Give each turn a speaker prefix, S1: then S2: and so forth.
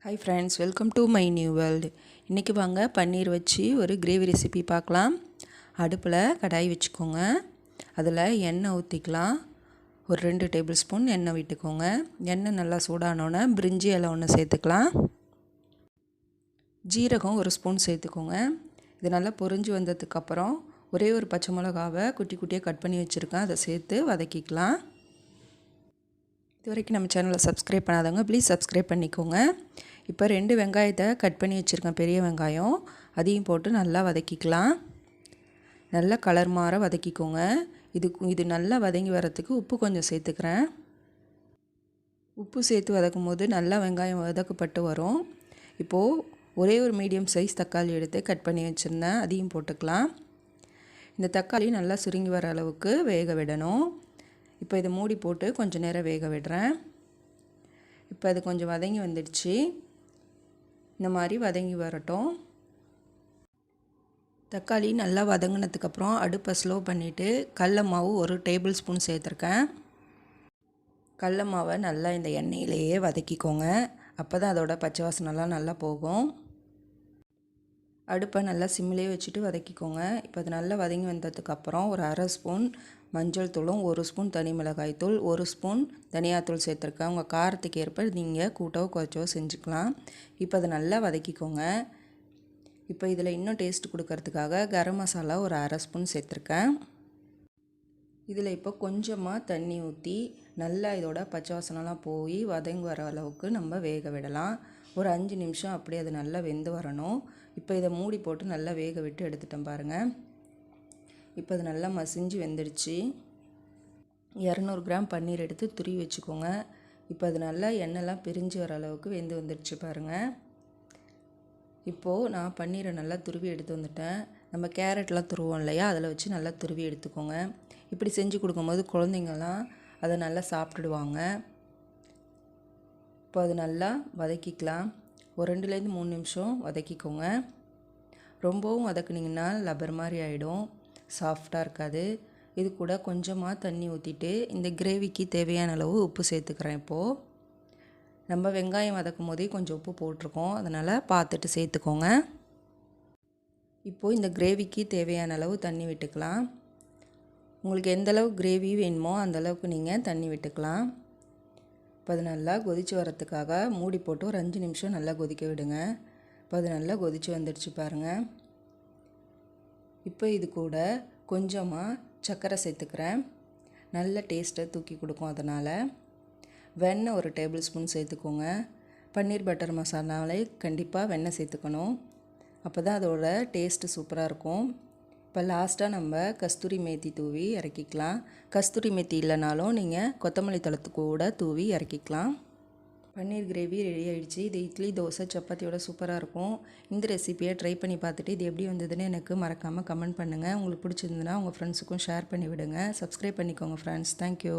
S1: Hi friends, welcome to my new world. இன்றைக்கி வாங்க பன்னீர் வச்சு ஒரு கிரேவி ரெசிபி பார்க்கலாம். அடுப்பில் கடாய் வச்சுக்கோங்க. அதில் எண்ணெய் ஊற்றிக்கலாம். ஒரு 2 டேபிள் ஸ்பூன் எண்ணெய் விட்டுக்கோங்க. எண்ணெய் நல்லா சூடானோன்னே பிரிஞ்சி இலை ஒன்று சேர்த்துக்கலாம். ஜீரகம் 1 ஸ்பூன் சேர்த்துக்கோங்க. இது நல்லா பொரிஞ்சு வந்ததுக்கப்புறம் ஒரே ஒரு பச்சை மிளகாவை குட்டி குட்டியாக கட் பண்ணி வச்சுருக்கேன். அதை சேர்த்து வதக்கிக்கலாம். இது வரைக்கும் நம்ம சேனலை சப்ஸ்கிரைப் பண்ணாதவங்க ப்ளீஸ் சப்ஸ்கிரைப் பண்ணிக்கோங்க. இப்போ 2 வெங்காயத்தை கட் பண்ணி வச்சுருக்கேன், பெரிய வெங்காயம். அதையும் போட்டு நல்லா வதக்கிக்கலாம். நல்லா கலர் மாற வதக்கிக்கோங்க. இது நல்லா வதங்கி வரத்துக்கு உப்பு கொஞ்சம் சேர்த்துக்கிறேன். உப்பு சேர்த்து வதக்கும் போது நல்லா வெங்காயம் வதக்கப்பட்டு வரும். இப்போது ஒரே ஒரு மீடியம் சைஸ் தக்காளி எடுத்து கட் பண்ணி வச்சுருந்தேன், அதையும் போட்டுக்கலாம். இந்த தக்காளி நல்லா சுருங்கி வர அளவுக்கு வேக விடணும். இப்போ இதை மூடி போட்டு கொஞ்சம் நேரம் வேக விடுறேன். இப்போ அது கொஞ்சம் வதங்கி வந்துடுச்சு. இந்த மாதிரி வதங்கி வரட்டும். தக்காளி நல்லா வதங்கினதுக்கப்புறம் அடுப்பை ஸ்லோ பண்ணிவிட்டு கடல மாவு 1 டேபிள் ஸ்பூன் சேர்த்துருக்கேன். கடல மாவை நல்லா இந்த எண்ணெயிலேயே வதக்கிக்கோங்க. அப்போ தான் அதோட பச்சை வாசனைலாம் நல்லா போகும். அடுப்பை நல்லா சிம்மிலே வச்சுட்டு வதக்கிக்கோங்க. இப்போ அது நல்லா வதங்கி வந்ததுக்கப்புறம் ஒரு 1/2 ஸ்பூன் மஞ்சள் தூளும் 1 ஸ்பூன் தனி மிளகாய் தூள் 1 ஸ்பூன் தனியாத்தூள் சேர்த்துருக்கேன். உங்கள் காரத்துக்கு ஏற்ப நீங்கள் கூட்டவோ குறைச்சோ செஞ்சுக்கலாம். இப்போ அதை நல்லா வதக்கிக்கோங்க. இப்போ இதில் இன்னும் டேஸ்ட் கொடுக்கறதுக்காக கரம் மசாலா ஒரு 1/2 ஸ்பூன் சேர்த்துருக்கேன். இதில் இப்போ கொஞ்சமாக தண்ணி ஊற்றி நல்லா இதோட பச்சை வாசனைலாம் போய் வதங்கி வர அளவுக்கு நம்ம வேக விடலாம். ஒரு 5 நிமிஷம் அப்படியே அது நல்லா வெந்து வரணும். இப்போ இதை மூடி போட்டு நல்லா வேக விட்டு எடுத்துட்டேன் பாருங்கள். இப்போ அது நல்லா மசிஞ்சு வெந்துடுச்சு. 200 கிராம் பன்னீர் எடுத்து துருவி வச்சுக்கோங்க. இப்போ அது நல்லா எண்ணெய்லாம் பிரிஞ்சு வர அளவுக்கு வெந்து வந்துடுச்சு பாருங்கள். இப்போது நான் பன்னீரை நல்லா துருவி எடுத்து வந்துட்டேன். நம்ம கேரட்லாம் துருவோம் இல்லையா, அதில் வச்சு நல்லா துருவி எடுத்துக்கோங்க. இப்படி செஞ்சு கொடுக்கும்போது குழந்தைங்கள்லாம் அதை நல்லா சாப்பிட்டுடுவாங்க. இப்போ அது நல்லா வதக்கிக்கலாம். ஒரு 2லேருந்து 3 நிமிஷம் வதக்கிக்கோங்க. ரொம்பவும் வதக்குனிங்கன்னா லப்பர் மாதிரி ஆகிடும், சாஃப்டாக இருக்காது. இது கூட கொஞ்சமாக தண்ணி ஊற்றிட்டு இந்த கிரேவிக்கு தேவையான அளவு உப்பு சேர்த்துக்கிறேன். இப்போது நம்ம வெங்காயம் வதக்கும் போதே கொஞ்சம் உப்பு போட்டிருக்கோம், அதனால் பார்த்துட்டு சேர்த்துக்கோங்க. இப்போது இந்த கிரேவிக்கு தேவையான அளவு தண்ணி விட்டுக்கலாம். உங்களுக்கு எந்தளவு கிரேவி வேணுமோ அந்தளவுக்கு நீங்கள் தண்ணி விட்டுக்கலாம். இப்போ அது நல்லா கொதித்து வரத்துக்காக மூடி போட்டு ஒரு 5 நிமிஷம் நல்லா கொதிக்க விடுங்க. இப்போ அது நல்லா கொதித்து வந்துடுச்சு பாருங்கள். இப்போ இது கூட கொஞ்சமாக சர்க்கரை சேர்த்துக்கிறேன். நல்ல டேஸ்ட்டை தூக்கி கொடுக்கும். அதனால் வெண்ணெய் 1 டேபிள் ஸ்பூன் சேர்த்துக்கோங்க. பன்னீர் பட்டர் மசாலாவிலே கண்டிப்பாக வெண்ணெய் சேர்த்துக்கணும். அப்போ தான் அதோட டேஸ்ட்டு சூப்பராக இருக்கும். இப்போ லாஸ்ட்டாக நம்ம கஸ்தூரி மேத்தி தூவி இறக்கிக்கலாம். கஸ்தூரி மேத்தி இல்லைனாலும் நீங்கள் கொத்தமல்லி தழத்து கூட தூவி இறக்கிக்கலாம். பன்னீர் கிரேவி ரெடி ஆகிடுச்சு. இது இட்லி, தோசை, சப்பாத்தியோட சூப்பராக இருக்கும். இந்த ரெசிபியை ட்ரை பண்ணி பார்த்துட்டு இது எப்படி வந்ததுன்னு எனக்கு மறக்காமல் கமெண்ட் பண்ணுங்கள். உங்களுக்கு பிடிச்சிருந்துன்னா உங்கள் ஃப்ரெண்ட்ஸுக்கும் ஷேர் பண்ணி விடுங்க. சப்ஸ்கிரைப் பண்ணிக்கோங்க ஃப்ரெண்ட்ஸ். தேங்க்யூ.